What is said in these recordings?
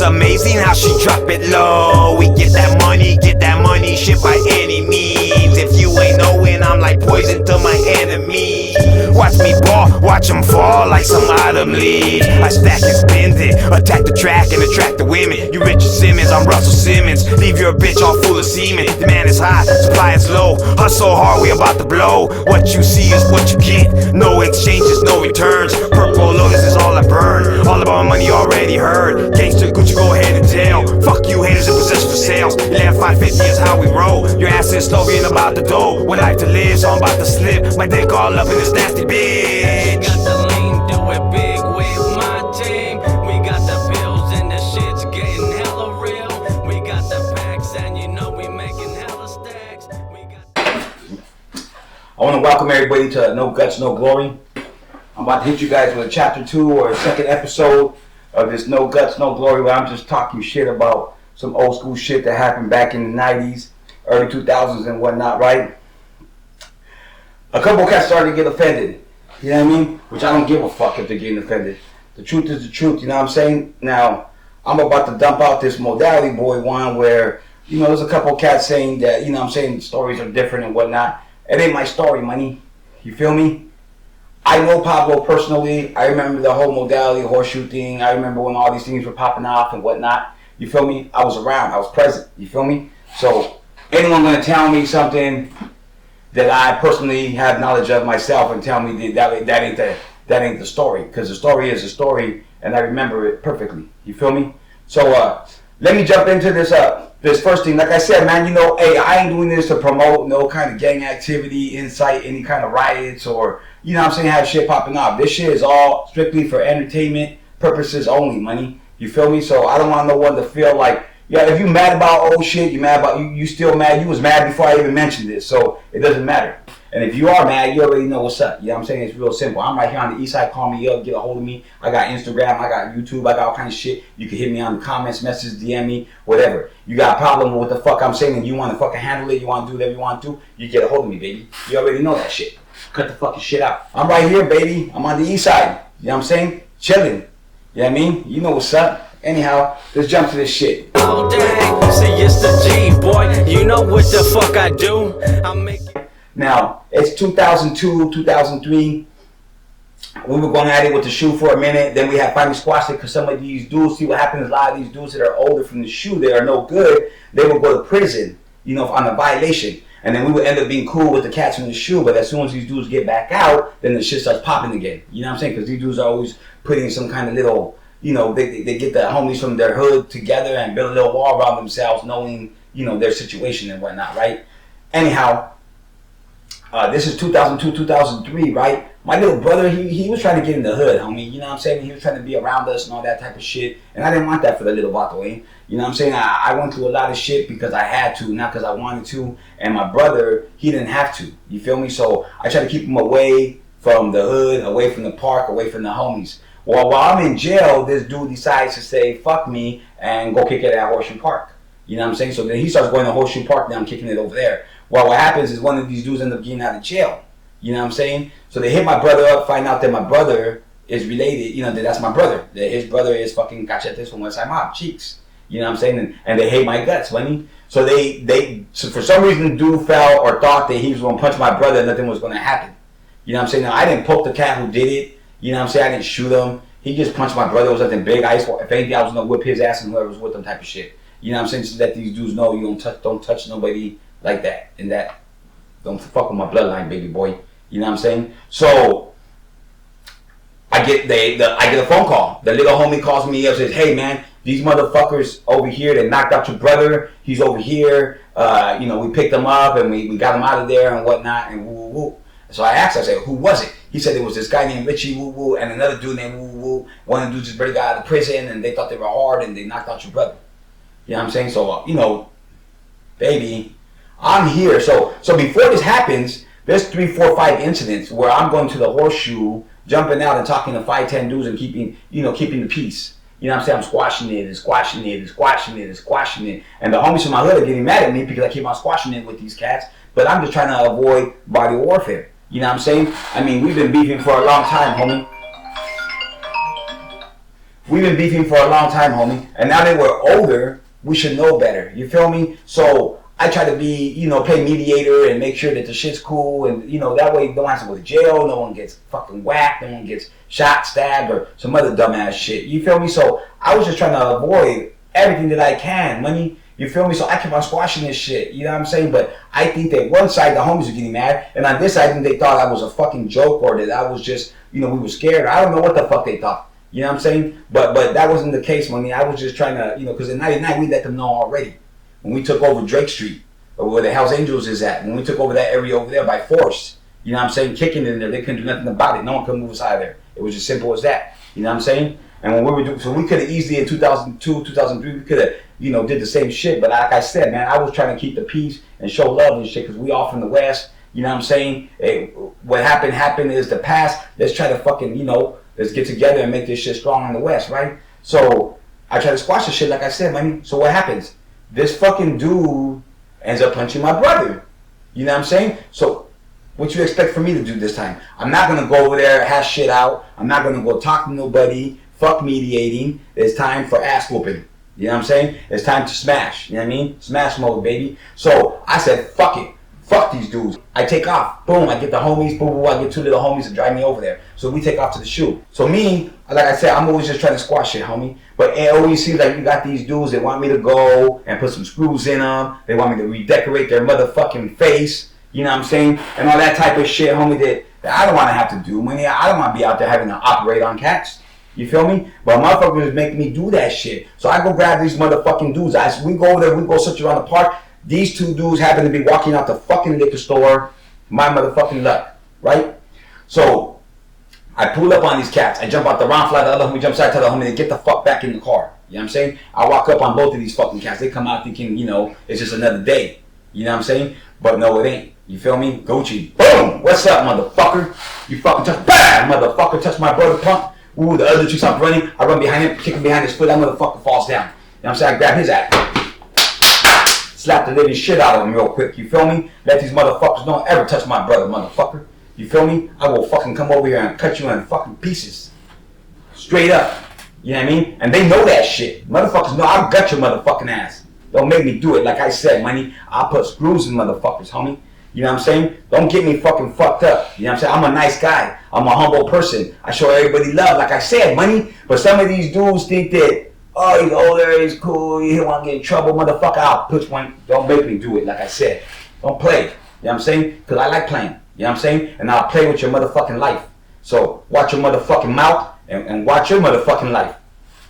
amazing how she drop it low. We get that money, shit by any means. If you ain't knowing, I'm like poison to my enemies. Watch me ball, watch them fall like some autumn leaves. I stack and spend it, attack the track and attract the women. You Richard Simmons, I'm Russell Simmons. Leave your bitch all full of semen. Demand is high, supply is low. Hustle hard, we about to blow. What you see is what you get. No exchanges, no returns. Purple Lotus is all I burn. All about my money already heard. Gangster Gucci, go ahead and tell. Fuck you haters in possession for sales. 11,550 is how we roll. Your ass is slow, ain't about the dough. With life to live, so I'm about to slip. My dick all up in this nasty bitch. Got the lean, do it big with my team. We got the bills and the shit's getting hella real. We got the packs and you know we making hella stacks. I want to welcome everybody to No Guts, No Glory. I'm about to hit you guys with a chapter 2 or a second episode of this No Guts, No Glory, where I'm just talking shit about some old school shit that happened back in the 90s, early 2000s and whatnot, right? A couple cats started to get offended, you know what I mean? Which I don't give a fuck if they're getting offended. The truth is the truth, you know what I'm saying? Now, I'm about to dump out this modality boy one where, you know, there's a couple cats saying that, you know what I'm saying, stories are different and whatnot. It ain't my story, money. You feel me? I know Pablo personally. I remember the whole modality horseshoe thing. I remember when all these things were popping off and whatnot. You feel me? I was around. I was present. You feel me? So, anyone gonna tell me something that I personally have knowledge of myself and tell me that ain't the story, because the story is a story and I remember it perfectly. You feel me? So let me jump into this first thing. Like I said, man, you know, hey, I ain't doing this to promote no kind of gang activity, incite any kind of riots, or, you know what I'm saying, have shit popping off. This shit is all strictly for entertainment purposes only, money. You feel me? So I don't want no one to feel like, yeah, if you mad about old shit, you mad about you still mad. You was mad before I even mentioned this, so it doesn't matter. And if you are mad, you already know what's up. You know what I'm saying? It's real simple. I'm right here on the east side. Call me up, get a hold of me. I got Instagram, I got YouTube, I got all kinds of shit. You can hit me on the comments, message, DM me, whatever. You got a problem with what the fuck I'm saying and you want to fucking handle it, you want to do whatever you want to, you get a hold of me, baby. You already know that shit. Cut the fucking shit out. I'm right here, baby. I'm on the east side. You know what I'm saying? Chilling. You know what I mean? You know what's up. Anyhow, let's jump to this shit. Oh dang, see it's the G, boy. You know what the fuck I do? I'm making. Now, it's 2002, 2003. We were going at it with the shoe for a minute. Then we had finally squashed it because some of these dudes, see what happens, a lot of these dudes that are older from the shoe, they are no good. They would go to prison, you know, on a violation. And then we would end up being cool with the cats from the shoe. But as soon as these dudes get back out, then the shit starts popping again. You know what I'm saying? Because these dudes are always putting some kind of little, you know, they get the homies from their hood together and build a little wall around themselves, knowing, you know, their situation and whatnot, right? Anyhow, this is 2002, 2003, right? My little brother, he was trying to get in the hood, homie. You know what I'm saying? He was trying to be around us and all that type of shit. And I didn't want that for the little vato, eh? You know what I'm saying? I went through a lot of shit because I had to, not because I wanted to. And my brother, he didn't have to. You feel me? So I tried to keep him away from the hood, away from the park, away from the homies. Well, while I'm in jail, this dude decides to say, fuck me, and go kick it at Horseshoe Park. You know what I'm saying? So then he starts going to Horseshoe Park, now I'm kicking it over there. Well, what happens is one of these dudes ends up getting out of jail. You know what I'm saying? So they hit my brother up, find out that my brother is related, you know, that's my brother. That his brother is fucking Cachetes from West Side Mob, Cheeks. You know what I'm saying? And they hate my guts, money. So so for some reason, the dude felt or thought that he was going to punch my brother and nothing was going to happen. You know what I'm saying? Now, I didn't poke the cat who did it. You know what I'm saying? I didn't shoot him. He just punched my brother. It was nothing big. If anything, I was going to whip his ass and whoever was with him type of shit. You know what I'm saying? So that these dudes know you don't touch nobody like that. And that, don't fuck with my bloodline, baby boy. You know what I'm saying? So, I get a phone call. The little homie calls me up and says, hey man, these motherfuckers over here, they knocked out your brother. He's over here. You know, we picked him up and we got him out of there and whatnot and woo woo woo. So I asked, I said, who was it? He said it was this guy named Richie Woo Woo and another dude named Woo Woo. One of the dudes just barely got out of prison and they thought they were hard and they knocked out your brother. You know what I'm saying? So, you know, baby, I'm here. So before this happens, there's 3, 4, 5 incidents where I'm going to the Horseshoe, jumping out and talking to 5, 10 dudes and keeping the peace. You know what I'm saying? I'm squashing it and squashing it and squashing it and squashing it. And the homies from my hood are getting mad at me because I keep on squashing it with these cats. But I'm just trying to avoid body warfare. You know what I'm saying? I mean, we've been beefing for a long time, homie. we've been beefing for a long time, homie. And now that we're older, we should know better. You feel me? So I try to be, play mediator and make sure that the shit's cool. And, that way no one has to go to jail. No one gets fucking whacked. No one gets shot, stabbed, or some other dumbass shit. You feel me? So I was just trying to avoid everything that I can, money. You feel me? So I kept on squashing this shit. You know what I'm saying? But I think that one side, the homies were getting mad. And on this side, they thought I was a fucking joke or that I was just, we were scared. I don't know what the fuck they thought. You know what I'm saying? But that wasn't the case, money. I was just trying to, because in 99, we let them know already. When we took over Drake Street, or where the Hells Angels is at, when we took over that area over there by force, you know what I'm saying? Kicking in there, they couldn't do nothing about it. No one could move us out of there. It was as simple as that. You know what I'm saying? And when we were doing, so we could have easily in 2002, 2003, we could have, did the same shit. But like I said, man, I was trying to keep the peace and show love and shit because we all from the West. You know what I'm saying? What happened is the past. Let's try to fucking, let's get together and make this shit strong in the West, right? So I try to squash the shit, like I said, man. So what happens? This fucking dude ends up punching my brother. You know what I'm saying? So what you expect for me to do this time? I'm not going to go over there, hash shit out. I'm not going to go talk to nobody. Fuck mediating. It's time for ass whooping. You know what I'm saying? It's time to smash. You know what I mean? Smash mode, baby. So I said, fuck it. Fuck these dudes. I take off. Boom. I get the homies. Boom, boom. I get two little homies to drive me over there. So we take off to the shoe. So me, like I said, I'm always just trying to squash shit, homie. But it always seems like you got these dudes that want me to go and put some screws in them. They want me to redecorate their motherfucking face. You know what I'm saying? And all that type of shit, homie, that I don't want to have to do. I don't want to be out there having to operate on cats. You feel me? But motherfuckers make me do that shit. So I go grab these motherfucking dudes. We go over there, we go search around the park. These two dudes happen to be walking out the fucking liquor store. My motherfucking luck. Right? So I pull up on these cats. I jump out the round fly. The other homie jumps out to the homie. They get the fuck back in the car. You know what I'm saying? I walk up on both of these fucking cats. They come out thinking, it's just another day. You know what I'm saying? But no, it ain't. You feel me? Gucci. Boom! What's up, motherfucker? You fucking touch. Bam! Motherfucker, touch my brother pump. Ooh, the other two stop running. I run behind him, kick him behind his foot. That motherfucker falls down. You know what I'm saying? I grab his ass. Slap the living shit out of him real quick. You feel me? Let these motherfuckers don't ever touch my brother, motherfucker. You feel me? I will fucking come over here and cut you in fucking pieces. Straight up. You know what I mean? And they know that shit. Motherfuckers know I'll gut your motherfucking ass. Don't make me do it. Like I said, money, I'll put screws in motherfuckers, homie. You know what I'm saying? Don't get me fucking fucked up. You know what I'm saying? I'm a nice guy. I'm a humble person. I show everybody love. Like I said, money. But some of these dudes think that, oh, he's older, he's cool, he don't want to get in trouble. Motherfucker, I'll push one. Don't make me do it. Like I said. Don't play. You know what I'm saying? Because I like playing. You know what I'm saying? And I'll play with your motherfucking life. So watch your motherfucking mouth and watch your motherfucking life.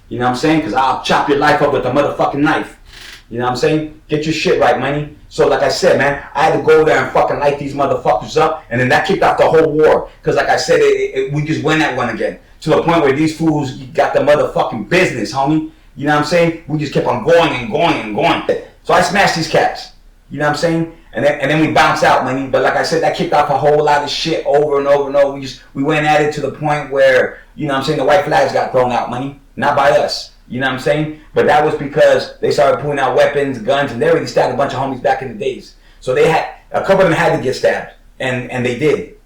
You know what I'm saying? Because I'll chop your life up with a motherfucking knife. You know what I'm saying? Get your shit right, money. So like I said, man, I had to go there and fucking light these motherfuckers up. And then that kicked off the whole war. Because like I said, we just went at one again. To the point where these fools got the motherfucking business, homie. You know what I'm saying? We just kept on going and going and going. So I smashed these cats. You know what I'm saying? And then we bounce out, money. But like I said, that kicked off a whole lot of shit over and over and over. We went at it to the point where, you know what I'm saying, the white flags got thrown out, money. Not by us. You know what I'm saying? But that was because they started pulling out weapons, guns, and they already stabbed a bunch of homies back in the days. So they had, a couple of them had to get stabbed. And they did.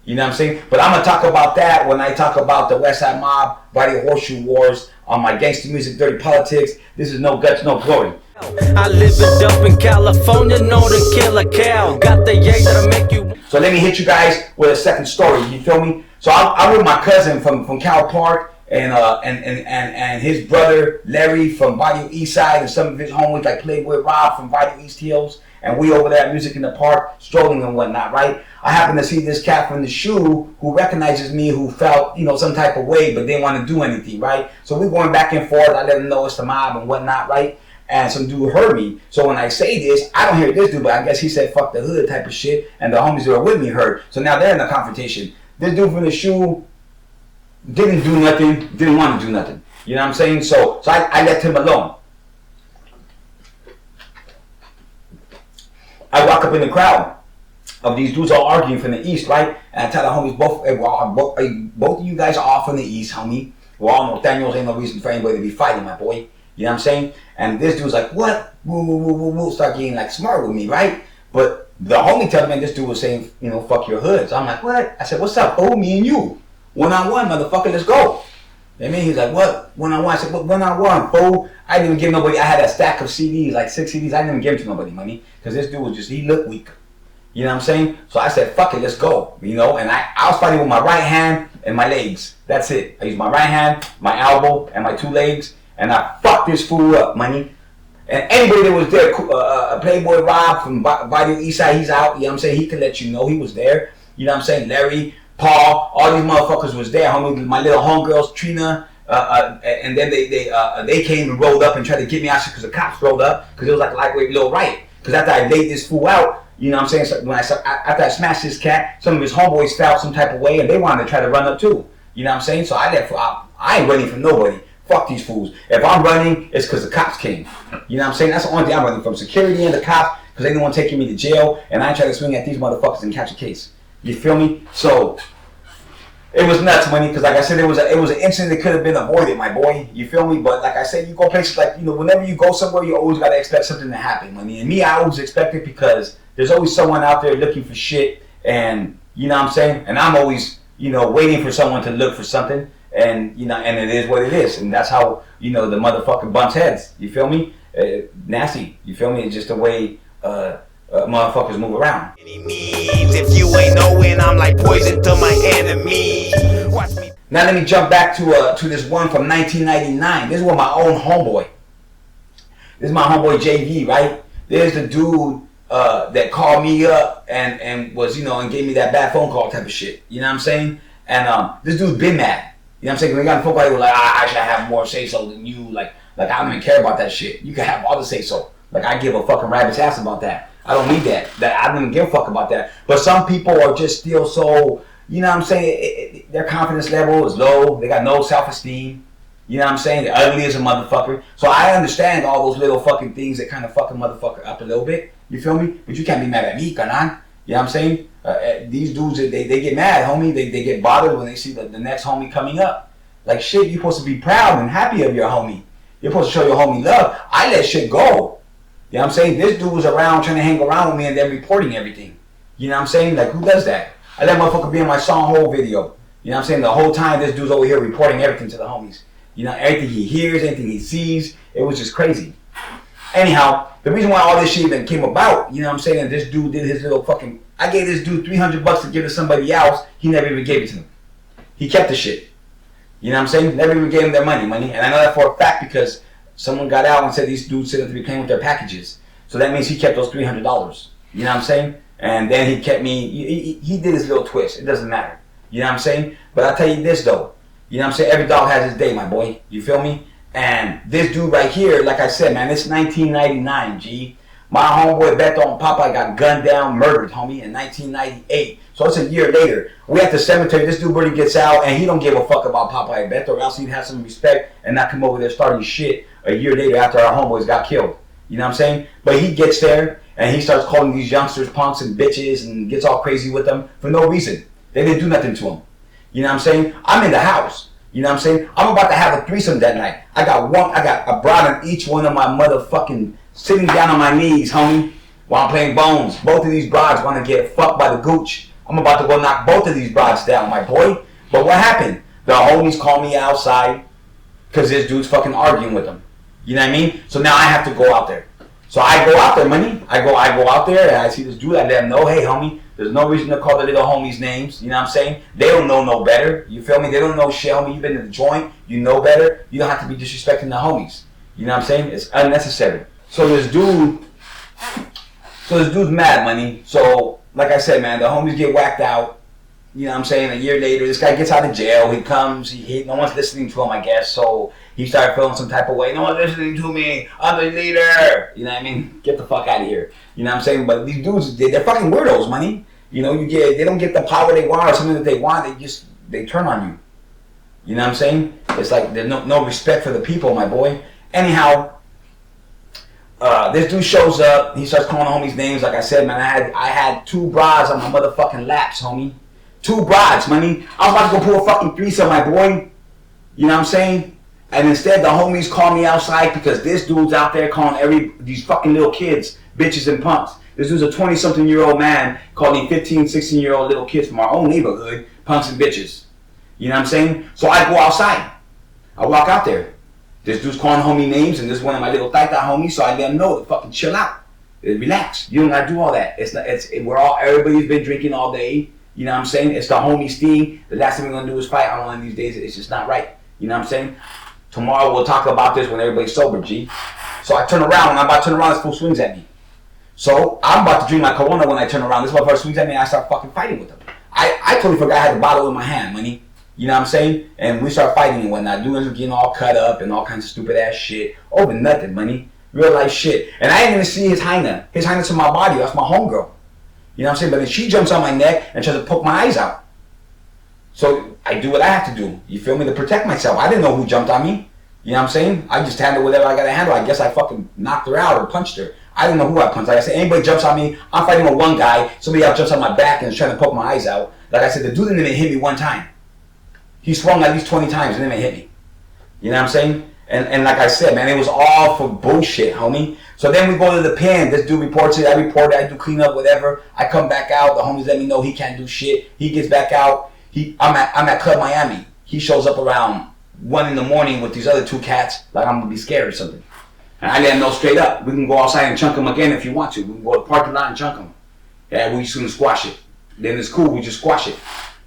You know what I'm saying? But I'm going to talk about that when I talk about the West Side Mob, Body Horseshoe Wars, on my Gangster Music, Dirty Politics. This is No Guts, No Glory. I live it up in California, know to kill a cow. Got the yay that'll make you. So let me hit you guys with a second story. You feel me? So I'm with my cousin from Cal Park. And his brother Larry from Bayou East Side, and some of his homies like Playboy Rob from Bayou East Hills, and we over there at Music in the Park, strolling and whatnot, right? I happen to see this cat from the shoe who recognizes me, who felt, some type of way, but didn't want to do anything, right? So we're going back and forth. I let him know it's the mob and whatnot, right? And some dude heard me. So when I say this, I don't hear this dude, but I guess he said fuck the hood type of shit, and the homies who are with me heard. So now they're in a confrontation. This dude from the shoe didn't do nothing, didn't want to do nothing. You know what I'm saying? So I left him alone. I walk up in the crowd of these dudes all arguing from the east, right? And I tell the homies, both of you guys are all from the east, homie. We're all Norteños, ain't no reason for anybody to be fighting, my boy. You know what I'm saying? And this dude's like, what? Woo, woo, woo, woo, woo. Start getting like smart with me, right? But the homie tells me this dude was saying, fuck your hood. So I'm like, what? I said, what's up? Oh, me and you. One-on-one, motherfucker, let's go. You know what You know what I mean? He's like, what? One-on-one? I said, what one-on-one, fool? I didn't even give nobody, I had a stack of CDs, like 6 CDs. I didn't even give them to nobody, money. Because this dude was just, he looked weak. You know what I'm saying? So I said, fuck it, let's go. You know, and I was fighting with my right hand and my legs. That's it. I used my right hand, my elbow, and my 2 legs. And I fucked this fool up, money. And anybody that was there, Playboy Rob from Beatdown East Side, he's out. You know what I'm saying? He could let you know he was there. You know what I'm saying? Larry, Paul, all these motherfuckers was there. Homie, my little homegirls, Trina, and then they came and rolled up and tried to get me out because the cops rolled up because it was like a lightweight little riot. Because after I laid this fool out, you know what I'm saying? So after I smashed this cat, some of his homeboys felt some type of way and they wanted to try to run up too. You know what I'm saying? So I ain't running from nobody. Fuck these fools. If I'm running, it's because the cops came. You know what I'm saying? That's the only thing I'm running from. Security and the cops, because they didn't want to take me to jail, and I ain't trying to swing at these motherfuckers and catch a case. You feel me? So it was nuts, money, because like I said, it was an incident that could have been avoided, my boy. You feel me? But like I said, you go places like, you know, whenever you go somewhere, you always gotta expect something to happen, money. And me, I always expect it because there's always someone out there looking for shit, and you know what I'm saying? And I'm always, you know, waiting for someone to look for something. And you know, and it is what it is, and that's how, you know, the motherfucker bumps heads. You feel me? Nasty. You feel me? It's just the way motherfuckers move around. If you ain't knowing, I'm like poison to my enemy. Watch me. Now let me jump back to this one from 1999. This is with my own homeboy. This is my homeboy JV, right? There's the dude that called me up and was, you know, and gave me that bad phone call type of shit. You know what I'm saying? And this dude's been mad. You know what I'm saying? When we got the phone call, he was like, I should have more say-so than you. Like I don't even care about that shit. You can have all the say-so. Like, I give a fucking rabbit's ass about that. I don't need that. I don't even give a fuck about that. But some people are just still so, you know what I'm saying? Their confidence level is low. They got no self-esteem. You know what I'm saying? They're ugly as a motherfucker. So I understand all those little fucking things that kind of fuck a motherfucker up a little bit. You feel me? But you can't be mad at me, canal. You know what I'm saying? These dudes, they get mad, homie. They get bothered when they see the next homie coming up. Like, shit, you're supposed to be proud and happy of your homie. You're supposed to show your homie love. I let shit go. You know what I'm saying? This dude was around trying to hang around with me and then reporting everything. You know what I'm saying? Like, who does that? I let motherfucker be in my song whole video. You know what I'm saying? The whole time this dude's over here reporting everything to the homies. You know, everything he hears, anything he sees. It was just crazy. Anyhow, the reason why all this shit even came about, you know what I'm saying? This dude did his little fucking... I gave this dude $300 to give to somebody else. He never even gave it to them. He kept the shit. You know what I'm saying? Never even gave them their money. And I know that for a fact because someone got out and said these dudes said to be paying with their packages. So that means he kept those $300. You know what I'm saying? And then he kept me... He did his little twist. It doesn't matter. You know what I'm saying? But I'll tell you this, though. You know what I'm saying? Every dog has his day, my boy. You feel me? And this dude right here, like I said, man, it's 1999, G. My homeboy Beto and Popeye got gunned down, murdered, homie, in 1998. So it's a year later. We at the cemetery. This dude really gets out, and he don't give a fuck about Popeye and Beto, or else he'd have some respect and not come over there starting shit a year later after our homeboys got killed. You know what I'm saying? But he gets there, and he starts calling these youngsters punks and bitches and gets all crazy with them for no reason. They didn't do nothing to him. You know what I'm saying? I'm in the house. You know what I'm saying? I'm about to have a threesome that night. I got a broad on each one of my motherfucking sitting down on my knees, homie, while I'm playing bones. Both of these broads want to get fucked by the gooch. I'm about to go knock both of these broads down, my boy. But what happened? The homies call me outside because this dude's fucking arguing with them. You know what I mean? So now I have to go out there. So I go out there, money. I go out there and I see this dude. I let him know, hey, homie, there's no reason to call the little homies names. You know what I'm saying? They don't know no better. You feel me? They don't know shit, homie. You've been in the joint. You know better. You don't have to be disrespecting the homies. You know what I'm saying? It's unnecessary. So this dude's mad, money. So, like I said, man, the homies get whacked out. You know what I'm saying? A year later, this guy gets out of jail. He comes. No one's listening to him, I guess. So he started feeling some type of way. No one's listening to me. I'm the leader. You know what I mean? Get the fuck out of here. You know what I'm saying? But these dudes, they're fucking weirdos, money. You know, they don't get the power they want or something that they want. They turn on you. You know what I'm saying? It's like there's no respect for the people, my boy. Anyhow, this dude shows up. He starts calling homies names. Like I said, man, I had 2 bras on my motherfucking laps, homie. 2 broads, money. I was about to go pull a fucking threesome, my boy. You know what I'm saying? And instead, the homies call me outside because this dude's out there calling these fucking little kids bitches and punks. This dude's a 20-something-year-old man calling 15, 16-year-old little kids from our own neighborhood punks and bitches. You know what I'm saying? So I go outside. I walk out there. This dude's calling homie names, and this is one of my little taita homies, so I let him know to fucking chill out. Relax. You don't gotta do all that. Everybody's been drinking all day. You know what I'm saying? It's the homies thing. The last thing we're gonna do is fight on one of these days. It's just not right. You know what I'm saying? Tomorrow we'll talk about this when everybody's sober, G. So I turn around, when I'm about to turn around, this fool swings at me. So I'm about to drink my Corona when I turn around. This motherfucker swings at me and I start fucking fighting with him. I totally forgot I had the bottle in my hand, money. You know what I'm saying? And we start fighting and whatnot. Dudes are getting all cut up and all kinds of stupid ass shit. Over nothing, money. Real life shit. And I didn't even see his hyena. His hyena to my body. That's my homegirl. You know what I'm saying? But then she jumps on my neck and tries to poke my eyes out. So I do what I have to do. You feel me? To protect myself. I didn't know who jumped on me. You know what I'm saying? I just handled whatever I got to handle. I guess I fucking knocked her out or punched her. I didn't know who I punched. Like I said, anybody jumps on me, I'm fighting with one guy. Somebody else jumps on my back and is trying to poke my eyes out. Like I said, the dude didn't even hit me one time. He swung at least 20 times and didn't even hit me. You know what I'm saying? And like I said, man, it was all for bullshit, homie. So then we go to the pen. This dude reports it. I report it. I do cleanup, whatever. I come back out. The homies let me know he can't do shit. He gets back out. I'm at Club Miami. He shows up around 1 in the morning with these other two cats, like I'm gonna be scared or something. And I let him know straight up. We can go outside and chunk him again if you want to. We can go to the parking lot and chunk him. Yeah, we just gonna squash it. Then it's cool. We just squash it.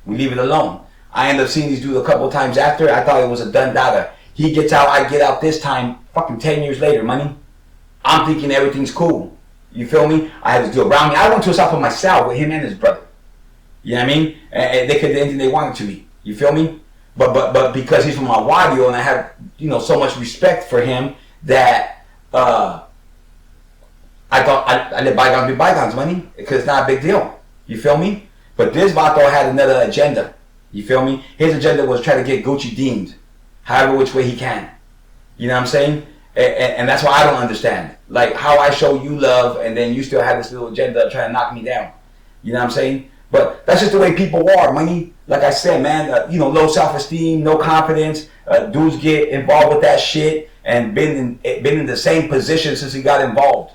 We leave it alone. I end up seeing these dudes a couple times after. I thought it was a done data. He gets out, I get out this time, fucking 10 years later, money. I'm thinking everything's cool. You feel me? I had to do around me. I went to a stop for myself with him and his brother. You know what I mean? And they could do anything they wanted to me. You feel me? But because he's from my Wadio and I have, you know, so much respect for him that I thought I let bygones be bygones, money. Because it's not a big deal. You feel me? But this Vato had another agenda. You feel me? His agenda was try to get Gucci deemed. However which way he can. You know what I'm saying? And that's why I don't understand. Like how I show you love and then you still have this little agenda of trying to knock me down. You know what I'm saying? But that's just the way people are, money. Like I said, man, you know, low self-esteem, no confidence. Dudes get involved with that shit and been in the same position since he got involved.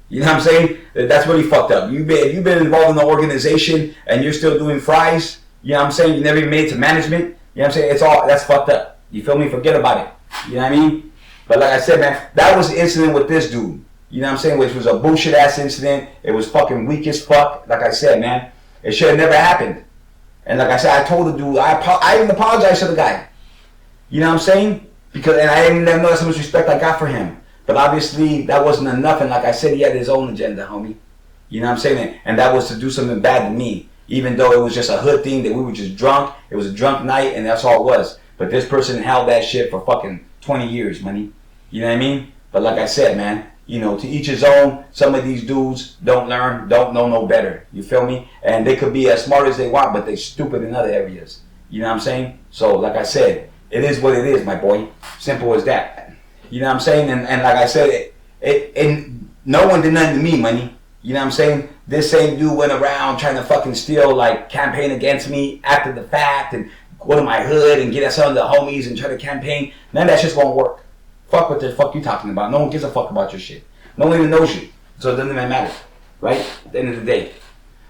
You know what I'm saying? That's really fucked up. You've been involved in an organization and you're still doing fries. You know what I'm saying? You never even made it to management. You know what I'm saying? That's fucked up. You feel me? Forget about it. You know what I mean? But like I said, man, that was the incident with this dude. You know what I'm saying? Which was a bullshit ass incident. It was fucking weak as fuck. Like I said, man, it should have never happened. And like I said, I told the dude, I even apologized to the guy. You know what I'm saying? And I didn't let him know that's how much respect I got for him. But obviously, that wasn't enough. And like I said, he had his own agenda, homie. You know what I'm saying? And that was to do something bad to me. Even though it was just a hood thing that we were just drunk. It was a drunk night and that's all it was. But this person held that shit for fucking 20 years, money. You know what I mean? But like I said, man, you know, to each his own. Some of these dudes don't learn, don't know no better. You feel me? And they could be as smart as they want, but they stupid in other areas. You know what I'm saying? So like I said, it is what it is, my boy. Simple as that. You know what I'm saying? And like I said, and no one did nothing to me, money. You know what I'm saying? This same dude went around trying to fucking steal, like, campaign against me after the fact and go to my hood and get at some of the homies and try to campaign. None of that shit's gonna work. Fuck what the fuck you talking about. No one gives a fuck about your shit. No one even knows you. So it doesn't even matter. Right? At the end of the day.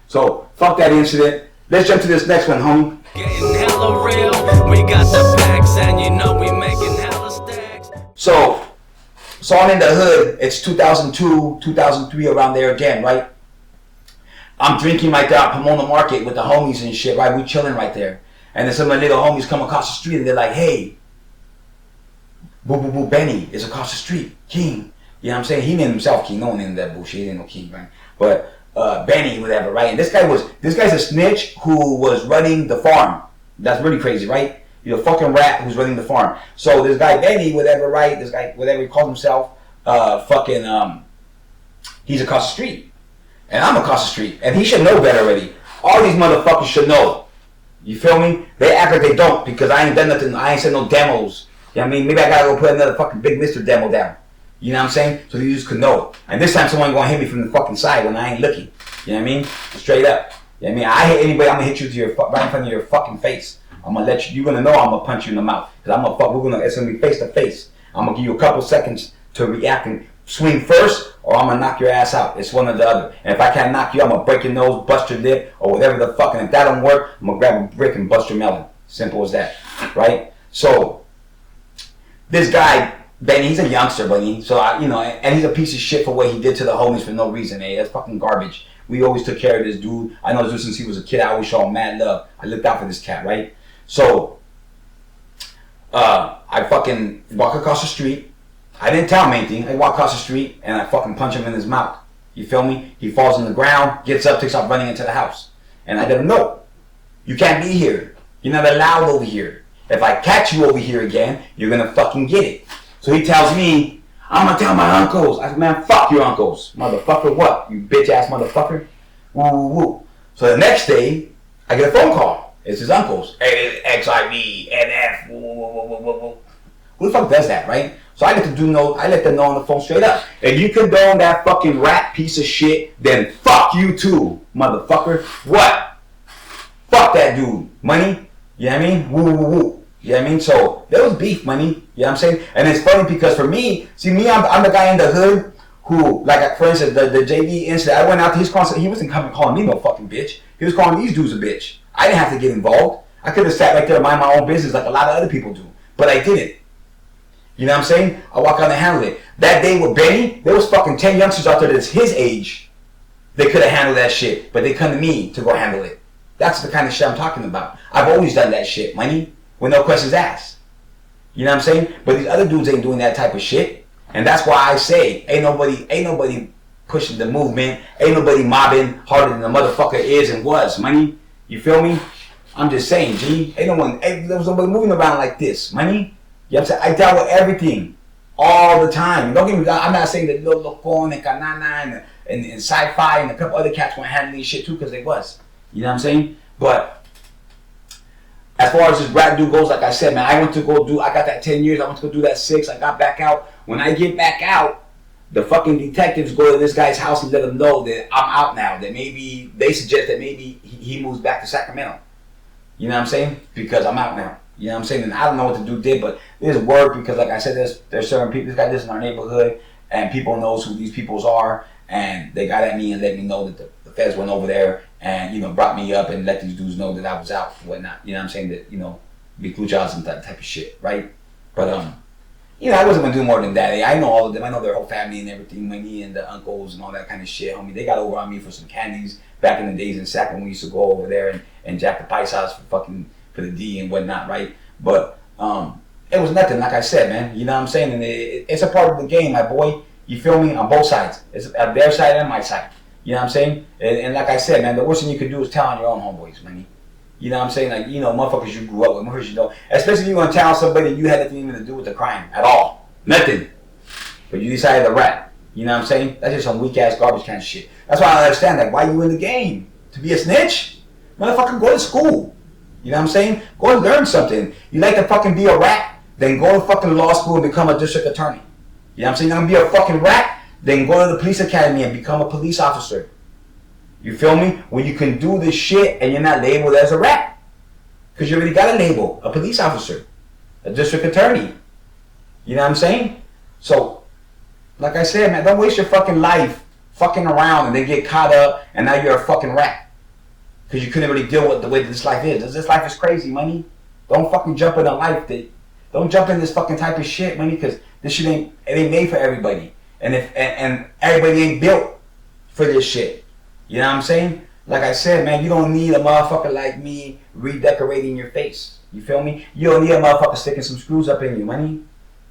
So, fuck that incident. Let's jump to this next one, homie. Getting hella real. We got the packs and you know we making hella stacks. So I'm in the hood. It's 2002, 2003, around there again, right? I'm drinking right there at Pomona Market with the homies and shit, right? We chilling right there. And then some of the little homies come across the street and they're like, hey, Boo Boo Boo Benny is across the street, King. You know what I'm saying? He named himself King. No one named that bullshit. He didn't know King, right? But Benny, whatever, right? And this guy's a snitch who was running the farm. That's really crazy, right? He's a fucking rat who's running the farm. So this guy Benny, whatever, right? This guy, whatever he calls himself, he's across the street. And I'm across the street. And he should know better already. All these motherfuckers should know. You feel me? They act like they don't because I ain't done nothing. I ain't said no demos. You know what I mean? Maybe I gotta go put another fucking Big Mr. demo down. You know what I'm saying? So these dudes could know. And this time someone gonna hit me from the fucking side when I ain't looking. You know what I mean? Straight up. You know what I mean? I hit anybody, I'm gonna hit you to right in front of your fucking face. I'm gonna let you, you're gonna know I'm gonna punch you in the mouth. Cause it's gonna be face to face. I'm gonna give you a couple seconds to react and swing first, or I'm gonna knock your ass out. It's one or the other. And if I can't knock you, I'm gonna break your nose, bust your lip, or whatever the fuck. And if that don't work, I'm gonna grab a brick and bust your melon. Simple as that, right? So this guy, Benny, he's a youngster, Benny. So, and he's a piece of shit for what he did to the homies for no reason, That's fucking garbage. We always took care of this dude. I know this dude since he was a kid. I always show him mad love. I looked out for this cat, right? So, I fucking walk across the street. I didn't tell him anything. I walk across the street and I fucking punch him in his mouth. You feel me? He falls on the ground, gets up, takes off running into the house. And I let him know, you can't be here. You're not allowed over here. If I catch you over here again, you're gonna fucking get it. So he tells me, I'm gonna tell my uncles. I said, man, fuck your uncles. Motherfucker, what? You bitch ass motherfucker. Woo, woo, woo. So the next day, I get a phone call. It's his uncles. Hey, XIV, NF, woo, woo, woo, woo, woo. Who the fuck does that, right? So I let them know on the phone straight up. If you condone that fucking rat piece of shit, then fuck you too, motherfucker. What? Fuck that dude. Money? You know what I mean? Woo, woo, woo. You know what I mean? So there was beef, money. You know what I'm saying? And it's funny because for me, I'm the guy in the hood who, like, for instance, the JV incident, I went out to his concert. He wasn't coming calling me no fucking bitch. He was calling these dudes a bitch. I didn't have to get involved. I could have sat right there and mind my own business like a lot of other people do. But I didn't. You know what I'm saying? I walk out and handle it. That day with Benny, there was fucking 10 youngsters out there that's his age. They could have handled that shit, but they come to me to go handle it. That's the kind of shit I'm talking about. I've always done that shit, money, with no questions asked. You know what I'm saying? But these other dudes ain't doing that type of shit. And that's why I say, ain't nobody pushing the movement, ain't nobody mobbing harder than the motherfucker is and was, money. You feel me? I'm just saying, G. There was nobody moving around like this, money. You know what I'm saying? I dealt with everything all the time. Don't get me wrong. I'm not saying that Lil Locon and Kanana and Sci-Fi and a couple other cats weren't handling shit too, because they was. You know what I'm saying? But as far as this rap dude goes, like I said, man, I got that 10 years. I went to go do that 6. I got back out. When I get back out, the fucking detectives go to this guy's house and let him know that I'm out now. That maybe they suggest that maybe he moves back to Sacramento. You know what I'm saying? Because I'm out now. You know what I'm saying? And I don't know what the dude did, but there's work because, like I said, there's certain people. This guy lives in our neighborhood, and people knows who these peoples are, and they got at me and let me know that the feds went over there and brought me up and let these dudes know that I was out and whatnot. You know what I'm saying? That be cool jobs and that type of shit, right? But I wasn't gonna do more than that. I know all of them. I know their whole family and everything. Money and the uncles and all that kind of shit. Homie, they got over on me for some candies back in the days in Sac when we used to go over there and jack the paisas for the D and whatnot, right? But it was nothing, like I said, man. You know what I'm saying? And it's a part of the game, my boy. You feel me? On both sides. It's at their side and my side. You know what I'm saying? And like I said, man, the worst thing you could do is tell on your own homeboys, man. You know what I'm saying? Like, motherfuckers you grew up with, motherfuckers you know. Especially if you're going to tell somebody you had nothing even to do with the crime at all. Nothing. But you decided to rap. You know what I'm saying? That's just some weak-ass garbage kind of shit. That's why I don't understand, like, why you in the game? To be a snitch? Motherfucker, go to school. You know what I'm saying? Go and learn something. You like to fucking be a rat? Then go to fucking law school and become a district attorney. You know what I'm saying? You're going to be a fucking rat? Then go to the police academy and become a police officer. You feel me? When you can do this shit and you're not labeled as a rat. Because you already got a label. A police officer. A district attorney. You know what I'm saying? So, like I said, man, don't waste your fucking life fucking around and then get caught up and now you're a fucking rat. Because you couldn't really deal with the way that this life is. This life is crazy, money. Don't fucking jump in a life that... Don't jump in this fucking type of shit, money, because this shit ain't made for everybody. And everybody ain't built for this shit. You know what I'm saying? Like I said, man, you don't need a motherfucker like me redecorating your face. You feel me? You don't need a motherfucker sticking some screws up in you, money.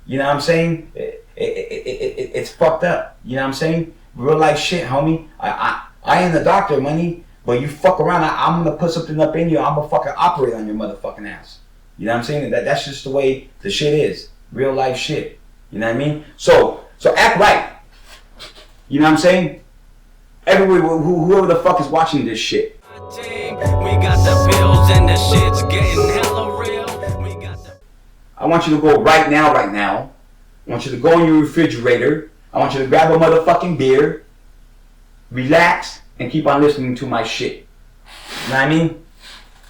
You know what I'm saying? It's fucked up. You know what I'm saying? Real life shit, homie. I ain't the doctor, money. But you fuck around, I'm gonna put something up in you. I'm gonna fucking operate on your motherfucking ass. You know what I'm saying? That's just the way the shit is. Real life shit. You know what I mean? So act right. You know what I'm saying? Everybody, whoever the fuck is watching this shit. We got the bills and the shit's getting hella real. I want you to go right now. I want you to go in your refrigerator. I want you to grab a motherfucking beer, relax, and keep on listening to my shit. You know what I mean?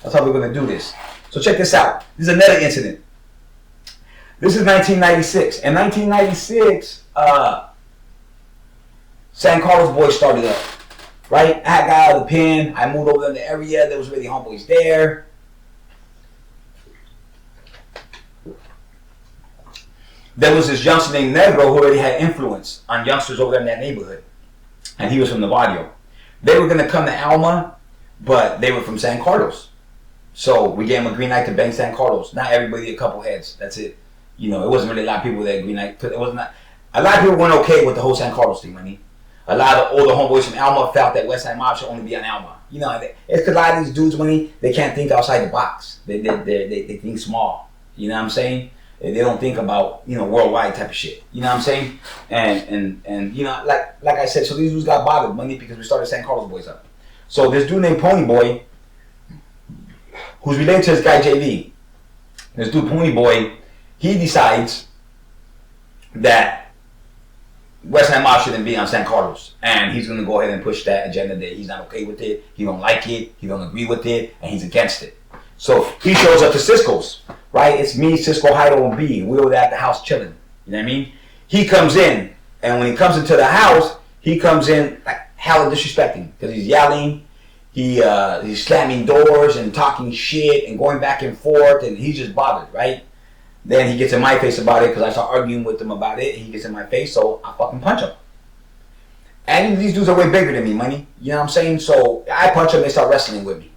That's how we're gonna do this. So check this out. This is another incident. This is 1996. In 1996, San Carlos boys started up. Right? I got out of the pen. I moved over to the area. There was really homeboys there. there was this youngster named Negro who already had influence on youngsters over there in that neighborhood. And he was from the barrio. They were going to come to Alma, but they were from San Carlos. So we gave them a green light to bang San Carlos. Not everybody, a couple heads. That's it. You know, it wasn't really a lot of people that green light. It wasn't not, a lot of people weren't okay with the whole San Carlos thing, money. A lot of older homeboys from Alma felt that West Side Mob should only be on Alma. You know, it's because a lot of these dudes, money, they can't think outside the box. They think small. You know what I'm saying? They don't think about, you know, worldwide type of shit. You know what I'm saying? And you know, like I said, so these dudes got bothered, money, because we started San Carlos boys up. So this dude named Pony Boy, who's related to this guy JV, this dude Pony Boy, he decides that West Side Mob shouldn't be on San Carlos, and he's gonna go ahead and push that agenda that he's not okay with it, he don't like it, he don't agree with it, and he's against it. So he shows up to Cisco's, right? It's me, Cisco, Heido, and B. We were at the house chilling. You know what I mean? He comes in, and when he comes into the house, he comes in like hella disrespecting because he's yelling, he's slamming doors and talking shit and going back and forth, and he's just bothered, right? Then he gets in my face about it because I start arguing with him about it, and he gets in my face, so I fucking punch him. And these dudes are way bigger than me, money. You know what I'm saying? So I punch them, they start wrestling with me.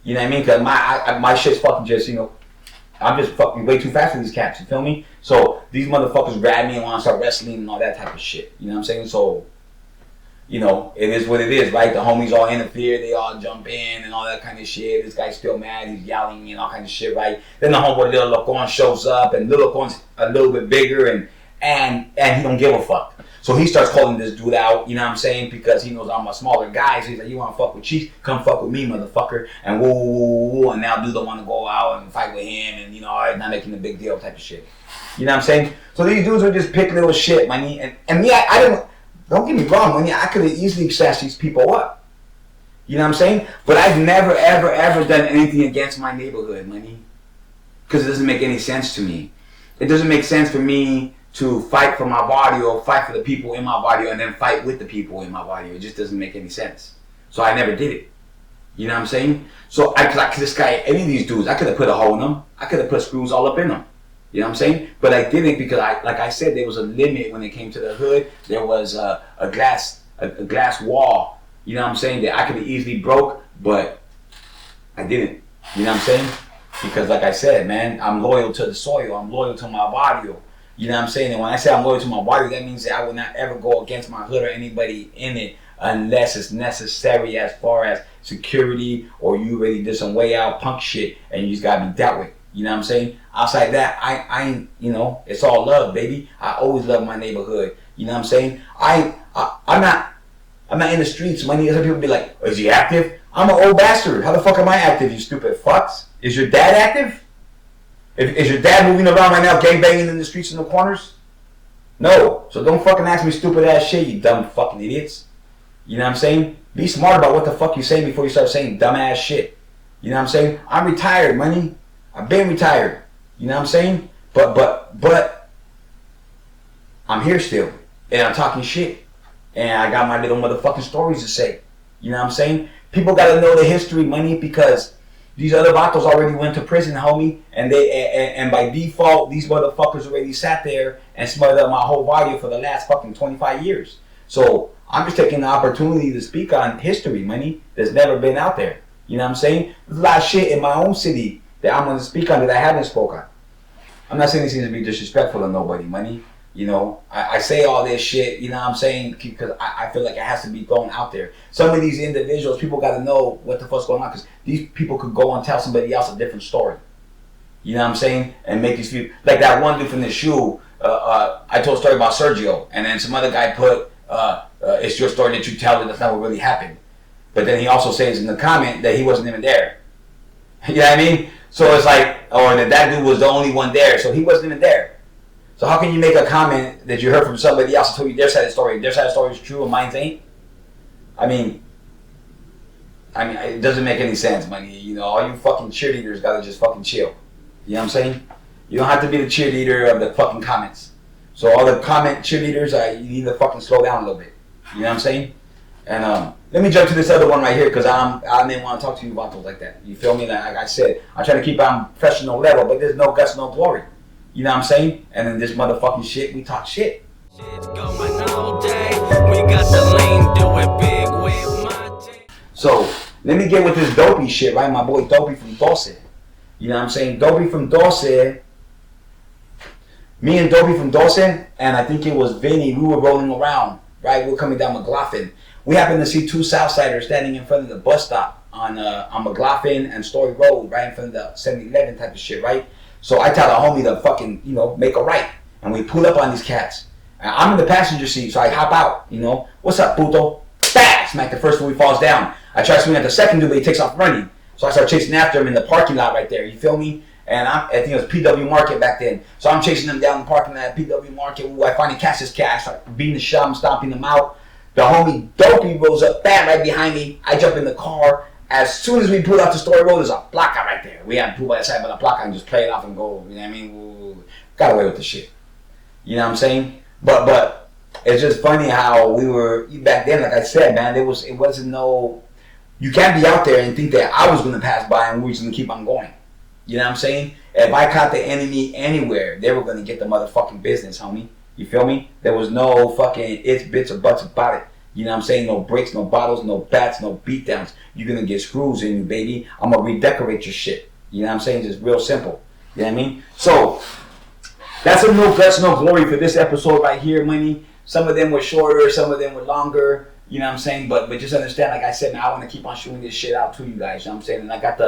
You know what I mean? Because my shit's fucking just, you know, I'm just fucking way too fast for these cats, you feel me? So these motherfuckers grab me and want to start wrestling and all that type of shit. You know what I'm saying? So, you know, it is what it is, right? The homies all interfere, they all jump in and all that kind of shit. This guy's still mad, he's yelling and all kind of shit, right? Then the homeboy Lil Locon shows up, and Lil Locon's a little bit bigger, and he don't give a fuck. So he starts calling this dude out, you know what I'm saying? Because he knows I'm a smaller guy. So he's like, you want to fuck with Chief? Come fuck with me, motherfucker. And woo, woo, woo. And now dude don't want to go out and fight with him. And, you know, not making a big deal type of shit. You know what I'm saying? So these dudes would just pick little shit, money. And me, I didn't, don't get me wrong, money. I could have easily snatched these people up. You know what I'm saying? But I've never, ever, ever done anything against my neighborhood, money. Because it doesn't make any sense to me. It doesn't make sense for me to fight for my barrio, fight for the people in my barrio, and then fight with the people in my barrio. It just doesn't make any sense. So I never did it. You know what I'm saying? So this guy, any of these dudes, I could have put a hole in them. I could have put screws all up in them. You know what I'm saying? But I didn't because, like I said, there was a limit when it came to the hood. There was a glass wall. You know what I'm saying? That I could have easily broke, but I didn't. You know what I'm saying? Because, like I said, man, I'm loyal to the soil. I'm loyal to my barrio. You know what I'm saying? And when I say I'm loyal to my body, that means that I will not ever go against my hood or anybody in it unless it's necessary as far as security or you really did some way out punk shit and you just gotta be dealt with. You know what I'm saying? Outside that, I ain't, you know, it's all love, baby. I always love my neighborhood. You know what I'm saying? I'm not in the streets, money. Other people be like, is he active? I'm an old bastard. How the fuck am I active, you stupid fucks? Is your dad active? Is your dad moving around right now gangbanging in the streets in the corners? No. So don't fucking ask me stupid ass shit, you dumb fucking idiots. You know what I'm saying? Be smart about what the fuck you say before you start saying dumb ass shit. You know what I'm saying? I'm retired, money. I've been retired. You know what I'm saying? But I'm here still. And I'm talking shit. And I got my little motherfucking stories to say. You know what I'm saying? People gotta know the history, money, because these other vatos already went to prison, homie, and by default, these motherfuckers already sat there and smothered up my whole body for the last fucking 25 years. So I'm just taking the opportunity to speak on history, money, that's never been out there. You know what I'm saying? There's a lot of shit in my own city that I'm going to speak on that I haven't spoken on. I'm not saying this to be disrespectful to nobody, money. You know, I say all this shit, you know what I'm saying, because I feel like it has to be thrown out there. Some of these individuals, people got to know what the fuck's going on, because these people could go and tell somebody else a different story. You know what I'm saying? And make these people, like that one dude from the shoe, I told a story about Sergio, and then some other guy put, it's your story that you tell, and that's not what really happened. But then he also says in the comment that he wasn't even there. You know what I mean? So it's like, or that dude was the only one there, so he wasn't even there. So how can you make a comment that you heard from somebody else and told you their side of the story? Their side of the story is true and mine ain't? I mean, it doesn't make any sense, money. You know, all you fucking cheerleaders gotta just fucking chill. You know what I'm saying? You don't have to be the cheerleader of the fucking comments. So all the comment cheerleaders, you need to fucking slow down a little bit. You know what I'm saying? And let me jump to this other one right here, because I didn't want to talk to you about those like that. You feel me? Like I said, I try to keep on professional level, but there's no guts, no glory. You know what I'm saying? And then this motherfucking shit, we talk shit. Shit's going all day. We got the lean, do it big with my team. So let me get with this Dopey shit, right? My boy Dopey from Dawson. You know what I'm saying? Dopey from Dawson. Me and Dopey from Dawson, and I think it was Vinny, we were rolling around, right? We were coming down McLaughlin. We happened to see two Southsiders standing in front of the bus stop on McLaughlin and Story Road, right in front of the 7-Eleven type of shit, right? So I tell the homie to fucking, make a right. And we pull up on these cats. And I'm in the passenger seat, so I hop out, What's up, puto? Bah! Smack the first one, he falls down. I try to swing at the second dude, but he takes off running. So I start chasing after him in the parking lot right there, you feel me? And I think it was PW Market back then. So I'm chasing them down the parking lot at PW Market. Ooh, I finally catch this cat. I start beating the shit out, I'm stomping him out. The homie Dopey rolls up, bam, right behind me. I jump in the car. As soon as we pull out the Story Road, there's a placa right there. We had to pull by the side of the placa and just play it off and go. You know what I mean? Ooh, got away with the shit. You know what I'm saying? But it's just funny how we were back then. Like I said, man, it wasn't no. You can't be out there and think that I was gonna pass by and we're just gonna keep on going. You know what I'm saying? If I caught the enemy anywhere, they were gonna get the motherfucking business, homie. You feel me? There was no fucking ifs, bits, or buts about it. You know what I'm saying? No breaks, no bottles, no bats, no beatdowns. You're gonna get screws in you, baby. I'm gonna redecorate your shit. You know what I'm saying? Just real simple. You know what I mean? So that's a no guts, no glory for this episode right here, money. Some of them were shorter, some of them were longer. You know what I'm saying? But just understand, like I said, man, I want to keep on shooting this shit out to you guys. You know what I'm saying? And I got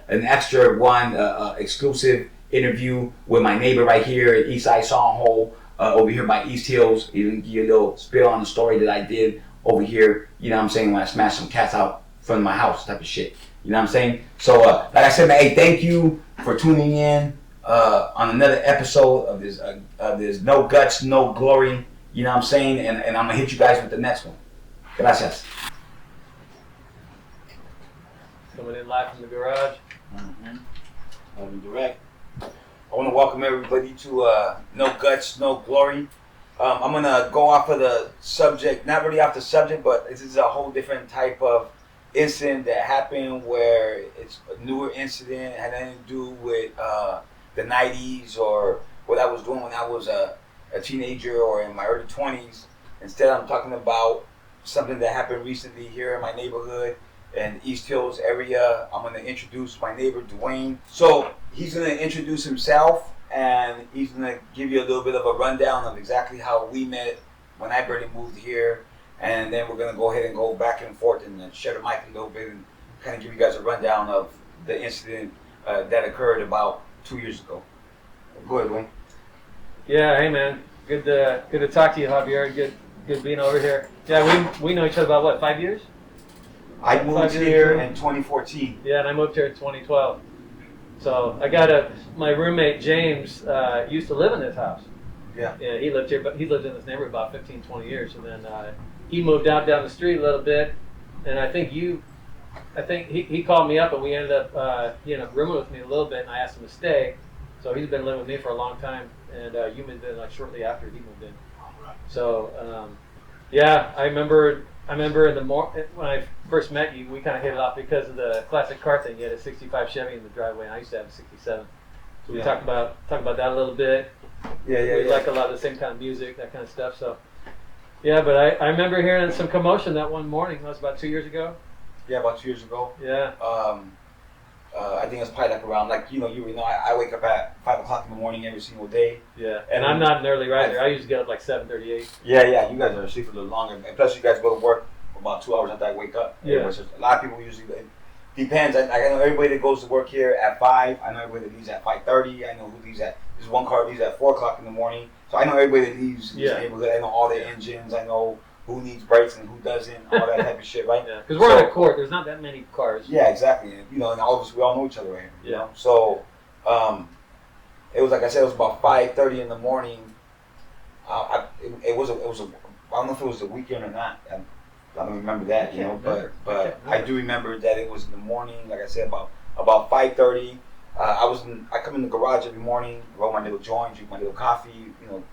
an extra one exclusive interview with my neighbor right here at Eastside Songhole over here by East Hills. Even give you a little spill on the story that I did over here. You know what I'm saying? When I smashed some cats out in front of my house, type of shit. You know what I'm saying? So like I said, man, hey, thank you for tuning in on another episode of this No Guts, No Glory. You know what I'm saying? And I'm gonna hit you guys with the next one. Gracias. Coming in live from the garage. Direct. I want to welcome everybody to No Guts, No Glory. I'm going to go off of the subject, not really off the subject, but this is a whole different type of incident that happened where it's a newer incident. It had nothing to do with the 90s or what I was doing when I was a teenager or in my early 20s. Instead, I'm talking about something that happened recently here in my neighborhood in East Hills area. I'm going to introduce my neighbor, Dwayne. So he's going to introduce himself and he's going to give you a little bit of a rundown of exactly how we met when I barely moved here. And then we're going to go ahead and go back and forth and share the mic a little bit and kind of give you guys a rundown of the incident that occurred about 2 years ago. Go ahead, Dwayne. Yeah, hey man, good to talk to you, Javier. Good being over here. Yeah, we know each other about what, 5 years? I moved here in 2014. Yeah, and I moved here in 2012. So I got my roommate James used to live in this house. Yeah. Yeah, he lived here, but he lived in this neighborhood about 15, 20 years, and then he moved out down the street a little bit, and I think he called me up, and we ended up rooming with me a little bit, and I asked him to stay. So he's been living with me for a long time, and you moved in like shortly after he moved in. So yeah, I remember in the when I first met you, we kind of hit it off because of the classic car thing. You had a '65 Chevy in the driveway, and I used to have a '67. So we talked about that a little bit. We like a lot of the same kind of music, that kind of stuff. So yeah, but I remember hearing some commotion that one morning. That was about 2 years ago. Yeah, about 2 years ago. Yeah. I think it's probably like around I wake up at 5 o'clock in the morning every single day. Yeah, and I'm not an early riser. I usually get up like 7:38. Yeah, you guys are asleep a little longer, and plus you guys go to work about 2 hours after I wake up. Yeah, a lot of people usually. It depends. I know everybody that goes to work here at 5. I know everybody that leaves at 5:30. I know who leaves at. There's one car that leaves at 4 o'clock in the morning. So I know everybody that leaves in this neighborhood. I know all their engines. I know who needs brakes and who doesn't, all that type of shit, right? Yeah, because we're in a court. There's not that many cars. Yeah, exactly. And all of us, we all know each other right here. Yeah. You know? So, it was like I said, it was about 5:30 in the morning. It was a. I don't know if it was a weekend or not. I don't remember that, but I do remember that it was in the morning. Like I said, about 5:30. I come in the garage every morning, roll my little joint, drink my little coffee,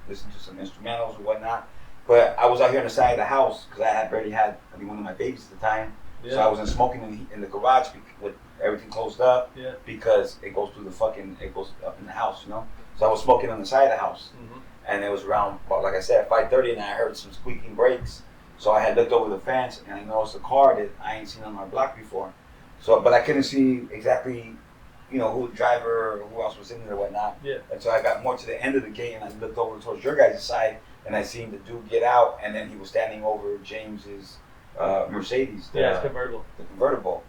listen to some instrumentals or whatnot. But I was out here on the side of the house because I had barely had one of my babies at the time. Yeah. So I wasn't smoking in the garage with everything closed up because it goes up in the house, So I was smoking on the side of the house. Mm-hmm. And it was around, well, like I said, 5:30, and I heard some squeaking brakes. So I had looked over the fence, and I noticed a car that I ain't seen on my block before. So, but I couldn't see exactly, you know, who the driver or who else was in there or whatnot. Yeah. And so I got more to the end of the gate, and I looked over towards your guys' side, and I seen the dude get out, and then he was standing over James's Mercedes, Yeah, it's convertible. the convertible,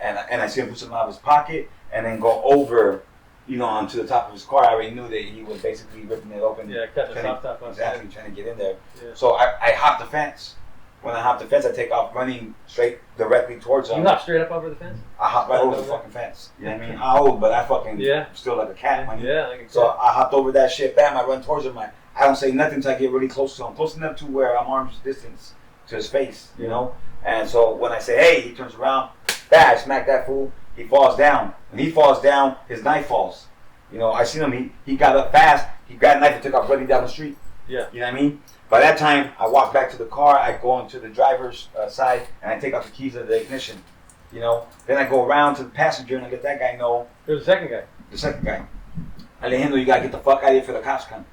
and I see him put something out of his pocket, and then go over, you know, onto the top of his car. I already knew that he was basically ripping it open. Yeah, cutting the soft top off. Exactly, trying to get in there. Yeah. So I hopped the fence. When I hopped the fence, I take off running straight directly towards him. You hop straight up over the fence? I hopped right over the fucking fence. You know what I mean? I old, but I fucking still like a cat, man. Yeah, like a cat. So I hopped over that shit, bam, I run towards him. I don't say nothing until I get really close to him. Close enough to where I'm arm's distance to his face, you know? And so when I say, hey, he turns around, bam, I smack that fool, he falls down. When he falls down, his knife falls. You know, I seen him, he got up fast, he grabbed a knife and took off running down the street. Yeah. You know what I mean? By that time, I walk back to the car, I go into the driver's side, and I take out the keys of the ignition. You know? Then I go around to the passenger and I let that guy know. There's a second guy. The second guy. I let him know you gotta get the fuck out of here for the cops come.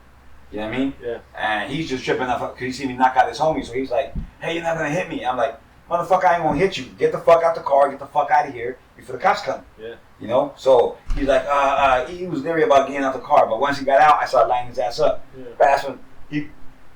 You know what I mean? Yeah. And he's just tripping off because he see me knock out his homie, so he's like, hey, you're not gonna hit me. I'm like, motherfucker, I ain't gonna hit you. Get the fuck out the car, get the fuck out of here before the cops come. Yeah. You know? So he's like, he was leery about getting out the car, but once he got out, I started lining his ass up. Yeah. But that's when he,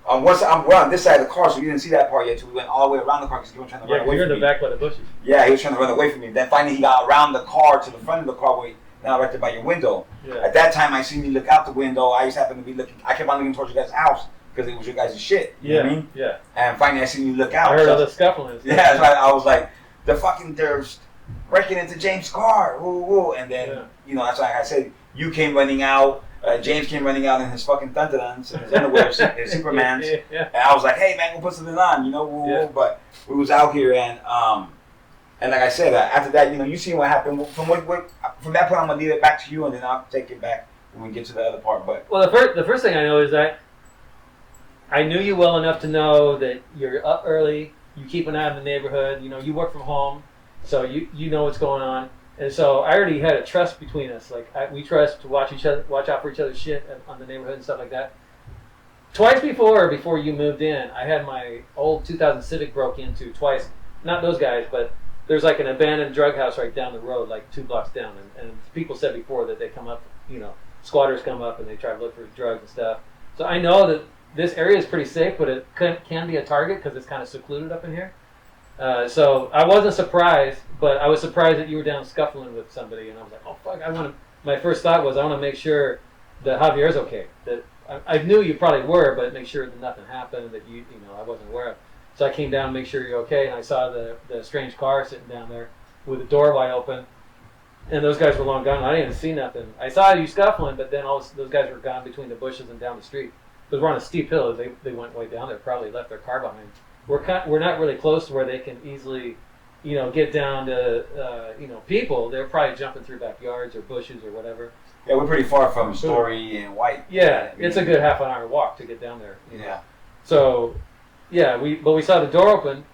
we're on this side of the car, so you didn't see that part yet, so we went all the way around the car because he was trying to run away you're in from the me. back by the bushes. Yeah, he was trying to run away from me. Then finally he got around the car to the front of the car where now right there by your window. Yeah. At that time, I seen you look out the window. I just happened to be looking. I kept on looking towards your guys' house because it was your guys' shit. You know what I mean? Yeah. And finally, I seen you look out. I heard so, all the scuffling. yeah, that's right. I was like, they're breaking into James' car. Woo, woo. And then, you know, that's why I said you came running out. James came running out in his fucking dun-dun-duns and his underwear, his Supermans. Yeah. And I was like, hey, man, go put something on, you know? Woo, woo. But we was out here and like I said, after that, you know, you seen what happened. From that point, I'm gonna leave it back to you, and then I'll take it back when we get to the other part. But well, the first thing I know is that I knew you well enough to know that you're up early. You keep an eye on the neighborhood. You know, you work from home, so you know what's going on. And so I already had a trust between us. Like we trust to watch out for each other's shit on the neighborhood and stuff like that. Twice before you moved in, I had my old 2000 Civic broke into twice. Not those guys, but there's like an abandoned drug house right down the road, like 2 blocks down. And people said before that they come up, you know, squatters come up and they try to look for drugs and stuff. So I know that this area is pretty safe, but it can be a target because it's kind of secluded up in here. So I wasn't surprised, but I was surprised that you were down scuffling with somebody, and I was like, oh fuck! My first thought was I want to make sure that Javier's okay. That I knew you probably were, but make sure that nothing happened that you know I wasn't aware of. So I came down to make sure you're okay, and I saw the strange car sitting down there with the door wide open, and those guys were long gone. I didn't even see nothing. I saw you scuffling, but then those guys were gone between the bushes and down the street. Because we're on a steep hill, they went way down there, probably left their car behind. We're not really close to where they can easily, you know, get down to, you know, people. They're probably jumping through backyards or bushes or whatever. yeah, we're pretty far from Story and White. Yeah, it's a good half an hour walk to get down there. You know? Yeah. So, yeah, we saw the door open,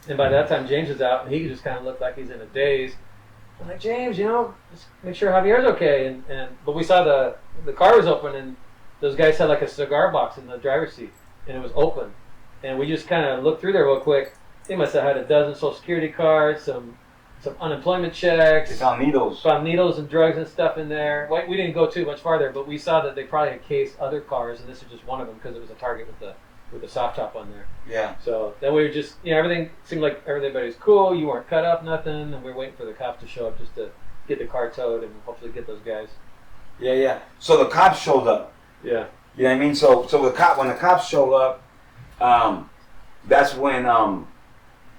and by that time James is out, and he just kind of looked like he's in a daze. I'm like, James, you know, just make sure Javier's okay. But we saw the car was open, and those guys had like a cigar box in the driver's seat, and it was open. And we just kind of looked through there real quick. They must have had a dozen Social Security cards, some unemployment checks. They found needles. Found needles and drugs and stuff in there. We didn't go too much farther, but we saw that they probably had cased other cars, and this is just one of them because it was a Target with the soft top on there. Yeah. So then we were just, you know, everything seemed like everybody was cool. You weren't cut up, nothing, and we were waiting for the cops to show up just to get the car towed and hopefully get those guys. Yeah. So the cops showed up. Yeah. You know what I mean? So when the cops showed up, that's when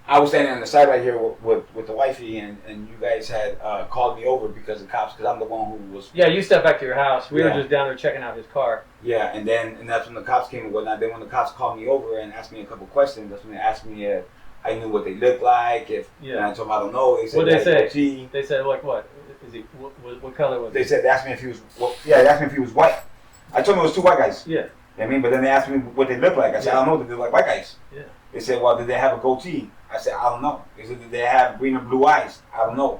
I was standing on the side right here with the wifey, and you guys had called me over because I'm the one who was. Yeah, you stepped back to your house. We were just down there checking out his car. Yeah, and that's when the cops came and whatnot. Then when the cops called me over and asked me a couple questions, that's when they asked me if I knew what they looked like. And I told them I don't know. They said, what did they say? They said like what? Is he? What color was he? They asked me if he was. They asked me if he was white. I told them it was 2 white guys. Yeah. You know what I mean, but then they asked me what they looked like. I said I don't know. They look like white guys. Yeah. They said, well, did they have a goatee? I said, I don't know. They said, did they have green or blue eyes? I don't know.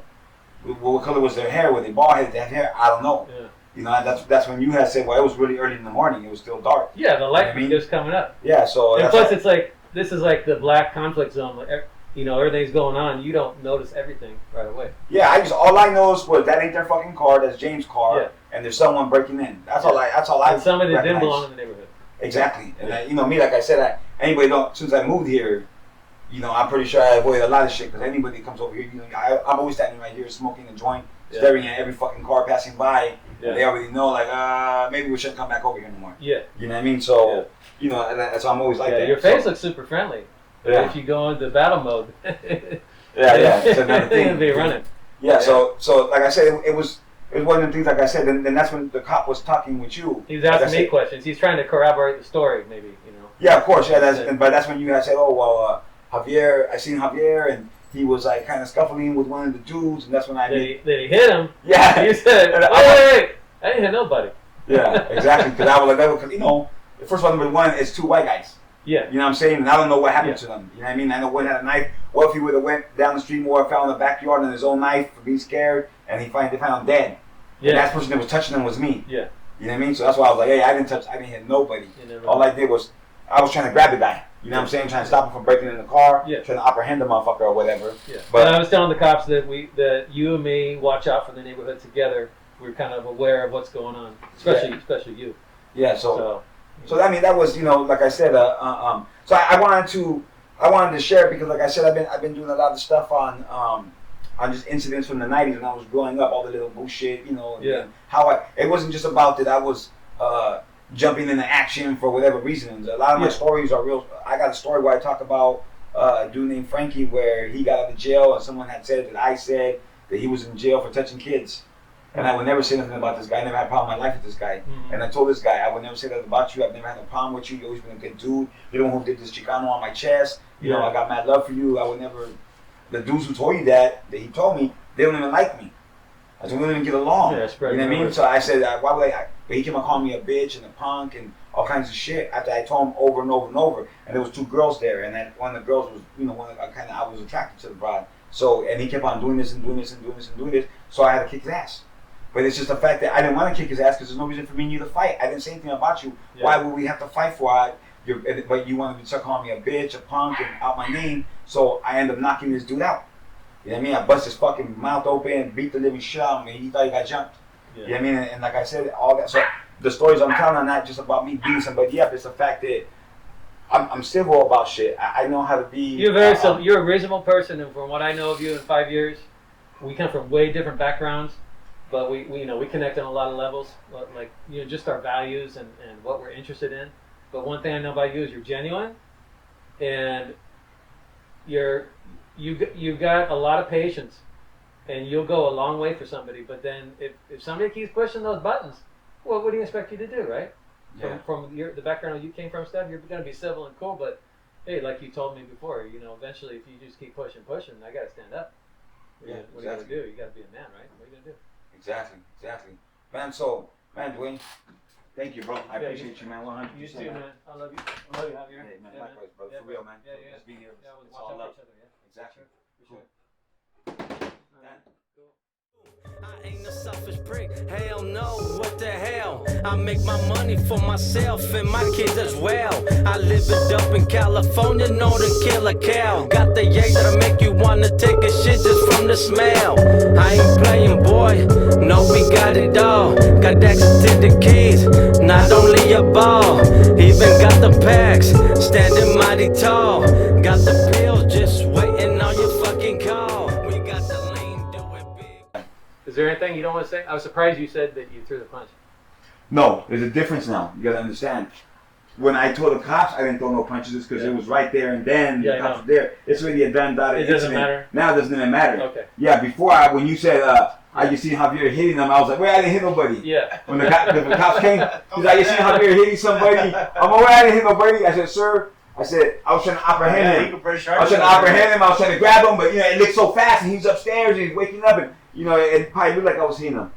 What color was their hair? Were they bald headed? Did they have hair? I don't know. Yeah. You know, that's when you had said, well, it was really early in the morning. It was still dark. Yeah, the light I mean, was just coming up. Yeah, so and plus it's like this is like the black conflict zone. Like, you know, everything's going on. You don't notice everything right away. Yeah, all I noticed was that ain't their fucking car. That's James' car, and there's someone breaking in. That's all I. And somebody that didn't belong in the neighborhood. Exactly, and you know me, like I said, anybody since I moved here, you know, I'm pretty sure I avoid a lot of shit because anybody that comes over here, you know, I'm always standing right here smoking a joint, staring at every fucking car passing by. Yeah. And they already know, like, maybe we shouldn't come back over here anymore. Yeah. You know what I mean? So, you know, that's why I'm always like that. Your face looks super friendly. Yeah. If you go into battle mode. yeah. It's another thing. It'll be running. Yeah. So like I said, it was one of the things. Like I said, and then that's when the cop was talking with you. He was asking me questions. He's trying to corroborate the story, maybe. You know. Yeah, of course. Yeah, but that's when you had said, "Oh well, Javier. I seen Javier, and he was like kind of scuffling with one of the dudes, and that's when Did he hit him? Yeah. You said, "Wait! I didn't hit nobody." Yeah, exactly. Because I was like, because you know, the first one, number one, is two white guys. Yeah. You know what I'm saying? And I don't know what happened to them. You know what I mean? I know one had a knife. What if he would have went down the street more, found in the backyard and his own knife for being scared, and they found him dead. Yeah. And that person that was touching him was me. Yeah. You know what I mean? So that's why I was like, hey, I didn't hit nobody. All I did was, I was trying to grab the guy. You know what I'm saying? Trying to stop him from breaking in the car. Yeah. Trying to apprehend the motherfucker or whatever. Yeah. But I was telling the cops that you and me watch out for the neighborhood together. We're kind of aware of what's going on, especially you. Yeah. So I mean that was, you know, like I said, so I wanted to share it because, like I said, I've been doing a lot of stuff on just incidents from the '90s when I was growing up, all the little bullshit, you know. Yeah. How it wasn't just about that I was jumping into action for whatever reasons. A lot of my stories are real. I got a story where I talk about a dude named Frankie where he got out of jail and someone had said that I said that he was in jail for touching kids. And I would never say nothing about this guy. I never had a problem in my life with this guy. Mm-hmm. And I told this guy, I would never say that about you. I've never had a problem with you. You've always been a good dude. You're the one who did this Chicano on my chest. You know, I got mad love for you. I would never... The dudes who told you that he told me, they don't even like me. I said, we don't even get along. Yeah, you know what I mean? So I said, why would I... But he came and called me a bitch and a punk and all kinds of shit after I told him over and over and over. And there was two girls there. And then one of the girls was, you know, I was attracted to the broad. So, and he kept on doing this and doing this and doing this and doing this. So I had to kick his ass. But it's just the fact that I didn't want to kick his ass because there's no reason for me and you to fight. I didn't say anything about you. Yeah. Why would we have to fight for it? But you wanted to start calling me a bitch, a punk, and out my name. So I ended up knocking this dude out. You know what I mean? I bust his fucking mouth open, beat the living shit out of him. He thought he got jumped. Yeah. You know what I mean? And like I said, all that. So the stories I'm telling are not just about me beating somebody up. It's the fact that I'm civil about shit. I know how to be. You're you're a reasonable person, and from what I know of you in 5 years, we come from way different backgrounds. But we you know, we connect on a lot of levels, like, you know, just our values and what we're interested in. But one thing I know about you is you're genuine, and you've got a lot of patience, and you'll go a long way for somebody. But then if somebody keeps pushing those buttons, well, what do you expect you to do, right? Yeah. From the background you came from, stuff, you're going to be civil and cool. But hey, like you told me before, you know, eventually if you just keep pushing, I got to stand up. What are you going to do? You got to be a man, right? What are you going to do? Exactly. Man, Dwayne, thank you, bro. I appreciate you, man. 100%. You too, man. I love you. I love you, Javier. Hey, man, likewise, brother. For real, man. Yeah. Let's be here. Yeah, it's all love. Exactly. Sure. I ain't a selfish prick, hell no, what the hell? I make my money for myself and my kids as well. I live it up in California, know to kill a cow. Got the yay that'll make you wanna take a shit just from the smell. I ain't playing, boy, no, we got it all. Got access to the keys, not only a ball. Even got the packs, standing mighty tall. Got the pills, just waiting on your fucking call. We got the lean, do it big. Is there anything you don't want to say? I was surprised you said that you threw the punch. No, there's a difference now. You gotta understand. When I told the cops, I didn't throw no punches because it was right there and then the cops were there. It's already a done dotted incident. It doesn't matter? Now it doesn't even matter. Okay. Yeah, before when you said I just seen Javier hitting them, I was like, wait, I didn't hit nobody. Yeah. When the cops came, he's like, you seen Javier hitting somebody? I'm like, wait, I didn't hit nobody. I said, sir, I was trying to apprehend him. I was trying to grab him, but you know, it looked so fast and he was upstairs and he's waking up and you know, it probably looked like I was hitting him.